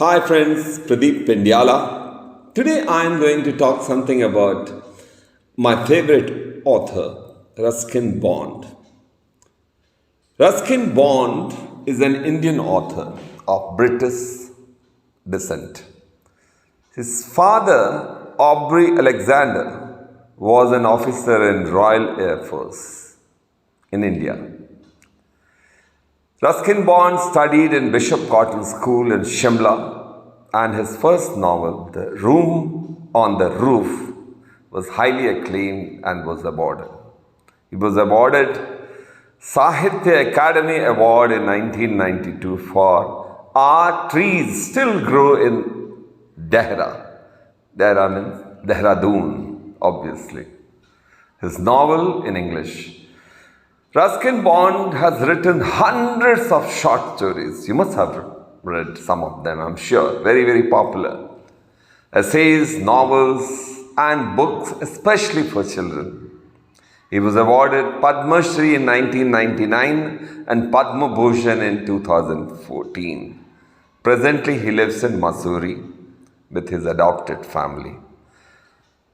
Hi friends, Pradeep Pendyala. Today I am going to talk something about my favorite author, Ruskin Bond. Ruskin Bond is an Indian author of British descent. His father, Aubrey Alexander, was an officer in Royal Air Force in India. Ruskin Bond studied in Bishop Cotton School in Shimla, and his first novel, The Room on the Roof, was highly acclaimed and was awarded. He was awarded Sahitya Academy Award in 1992 for Our Trees Still Grow in Dehra. Dehra means Dehradun, obviously. His novel in English. Ruskin Bond has written hundreds of short stories. You must have read some of them, I'm sure. Very, very popular. Essays, novels, and books, especially for children. He was awarded Padma Shri in 1999 and Padma Bhushan in 2014. Presently, he lives in Missouri with his adopted family.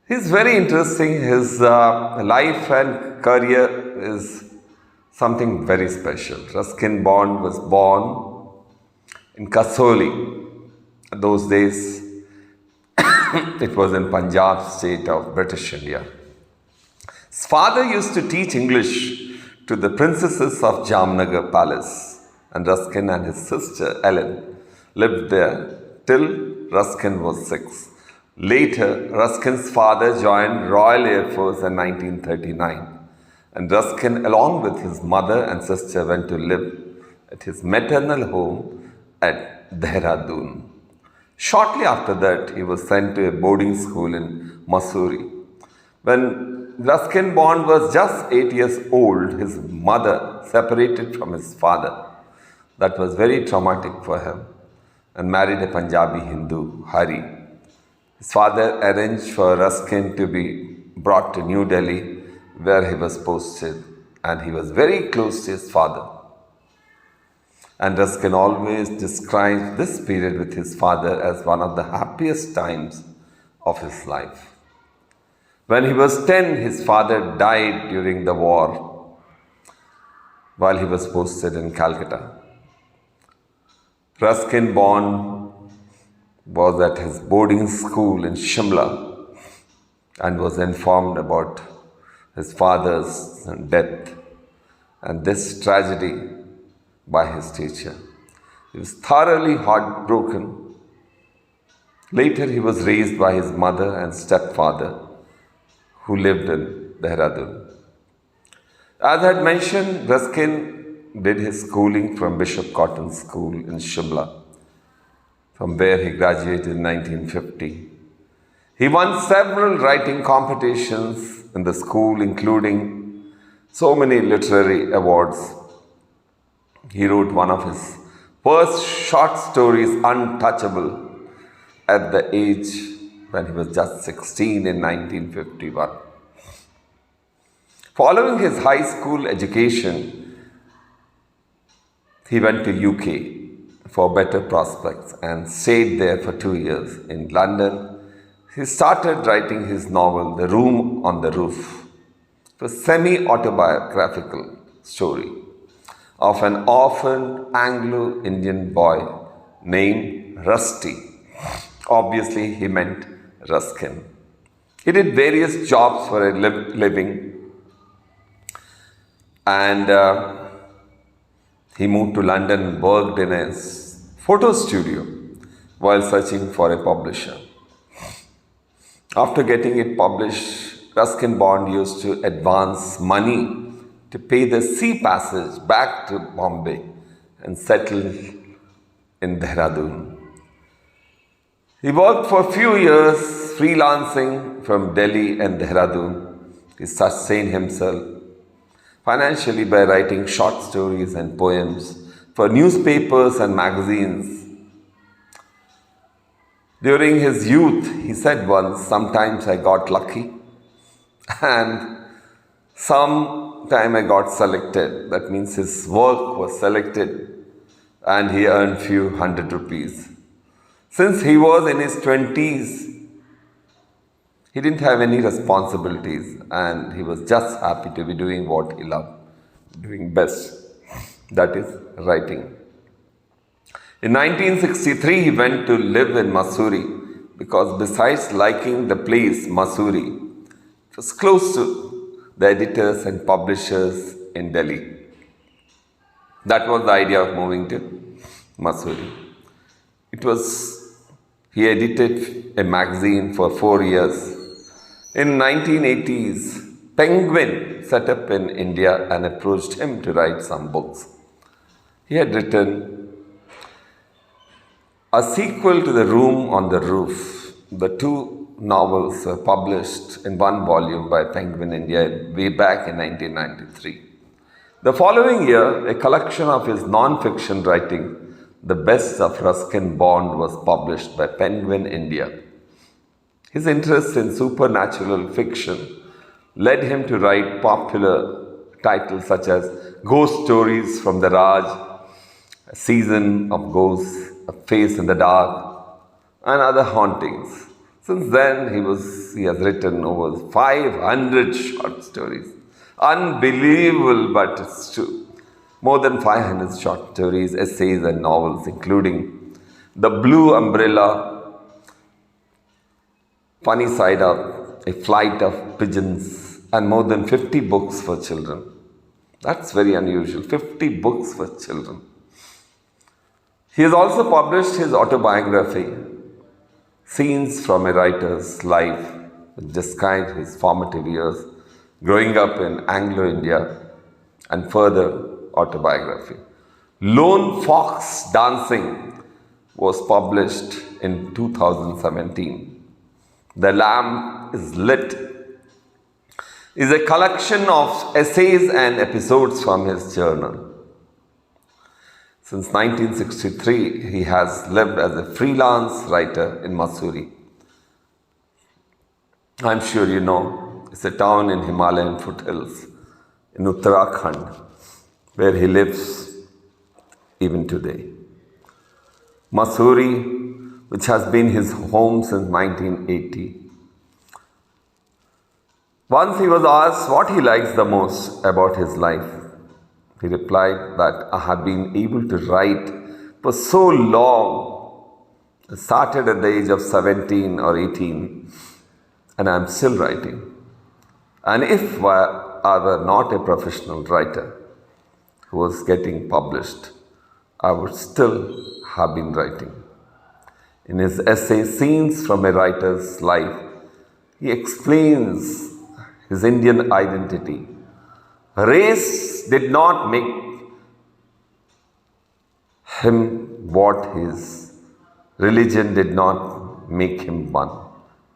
He's very interesting. His life and career is something very special. Ruskin Bond was born in Kasoli. Those days, it was in Punjab state of British India. His father used to teach English to the princesses of Jamnagar Palace, and Ruskin and his sister Ellen lived there till Ruskin was 6. Later, Ruskin's father joined Royal Air Force in 1939. And Ruskin, along with his mother and sister, went to live at his maternal home at Dehradun. Shortly after that, he was sent to a boarding school in Missouri. When Ruskin Bond was just 8 years old, his mother separated from his father. That was very traumatic for him, and married a Punjabi Hindu, Hari. His father arranged for Ruskin to be brought to New Delhi, where he was posted, and he was very close to his father. And Ruskin always describes this period with his father as one of the happiest times of his life. When he was 10, his father died during the war while he was posted in Calcutta. Ruskin Bond was at his boarding school in Shimla and was informed about his father's death and this tragedy by his teacher. He was thoroughly heartbroken. Later, he was raised by his mother and stepfather, who lived in Dehradun. As I had mentioned, Ruskin did his schooling from Bishop Cotton School in Shimla, from where he graduated in 1950. He won several writing competitions in the school, including so many literary awards. He wrote one of his first short stories, Untouchable, at the age when he was just 16 in 1951. Following his high school education, he went to UK for better prospects and stayed there for 2 years. In London, he started writing his novel, The Room on the Roof, a semi-autobiographical story of an orphaned Anglo-Indian boy named Rusty. Obviously, he meant Ruskin. He did various jobs for a living, and he moved to London and worked in a photo studio while searching for a publisher. After getting it published, Ruskin Bond used to advance money to pay the sea passage back to Bombay and settle in Dehradun. He worked for a few years freelancing from Delhi and Dehradun. He sustained himself financially by writing short stories and poems for newspapers and magazines. During his youth, he said once, sometimes I got lucky and sometime I got selected. That means his work was selected and he earned few hundred rupees. Since he was in his 20s, he didn't have any responsibilities and he was just happy to be doing what he loved, doing best, that is, writing. In 1963, he went to live in Mussoorie because besides liking the place, Mussoorie, it was close to the editors and publishers in Delhi. That was the idea of moving to Mussoorie. He edited a magazine for 4 years. In 1980s, Penguin set up in India and approached him to write some books. He had written a sequel to The Room on the Roof. The two novels were published in one volume by Penguin India way back in 1993. The following year, a collection of his non-fiction writing, The Best of Ruskin Bond, was published by Penguin India. His interest in supernatural fiction led him to write popular titles such as Ghost Stories from the Raj, A Season of Ghosts, A Face in the Dark, and other hauntings. Since then, he has written over 500 short stories. Unbelievable, but it's true. More than 500 short stories, essays, and novels, including The Blue Umbrella, Funny Side Up, A Flight of Pigeons, and more than 50 books for children. That's very unusual, 50 books for children. He has also published his autobiography, Scenes from a Writer's Life, which describes his formative years growing up in Anglo-India, and further autobiography. Lone Fox Dancing was published in 2017. The Lamp is Lit is a collection of essays and episodes from his journal. Since 1963, he has lived as a freelance writer in Mussoorie. I'm sure you know, it's a town in Himalayan foothills in Uttarakhand, where he lives even today. Mussoorie, which has been his home since 1980. Once he was asked what he likes the most about his life, he replied that I have been able to write for so long. I started at the age of 17 or 18 and I am still writing. And if I were not a professional writer who was getting published, I would still have been writing. In his essay, Scenes from a Writer's Life, he explains his Indian identity. Race did not make him what his religion did not make him one,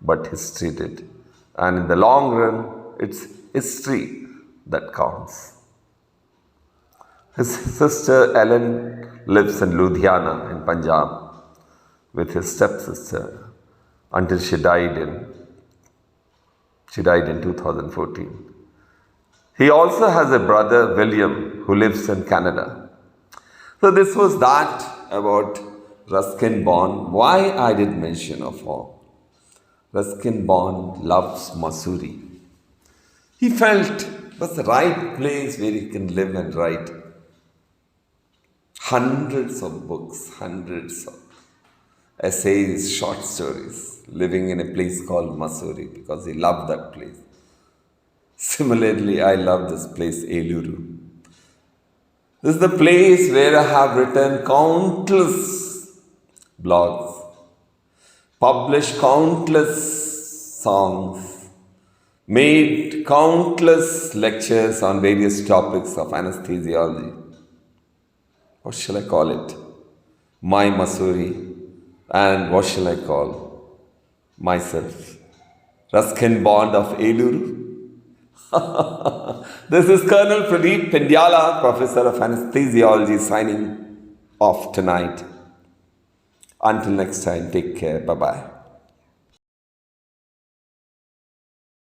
but history did. And in the long run, it's history that counts. His sister Ellen lives in Ludhiana in Punjab with his stepsister until she died in 2014. He also has a brother, William, who lives in Canada. So this was that about Ruskin Bond. Why I did mention of all. Ruskin Bond loves Mussoorie. He felt it was the right place where he can live and write. Hundreds of books, hundreds of essays, short stories, living in a place called Mussoorie because he loved that place. Similarly, I love this place, Eluru. This is the place where I have written countless blogs, published countless songs, made countless lectures on various topics of anesthesiology. What shall I call it? My Mussoorie. And what shall I call myself? Ruskin Bond of Eluru. This is Colonel Pradeep Pendyala, Professor of Anesthesiology, signing off tonight. Until next time, take care. Bye-bye.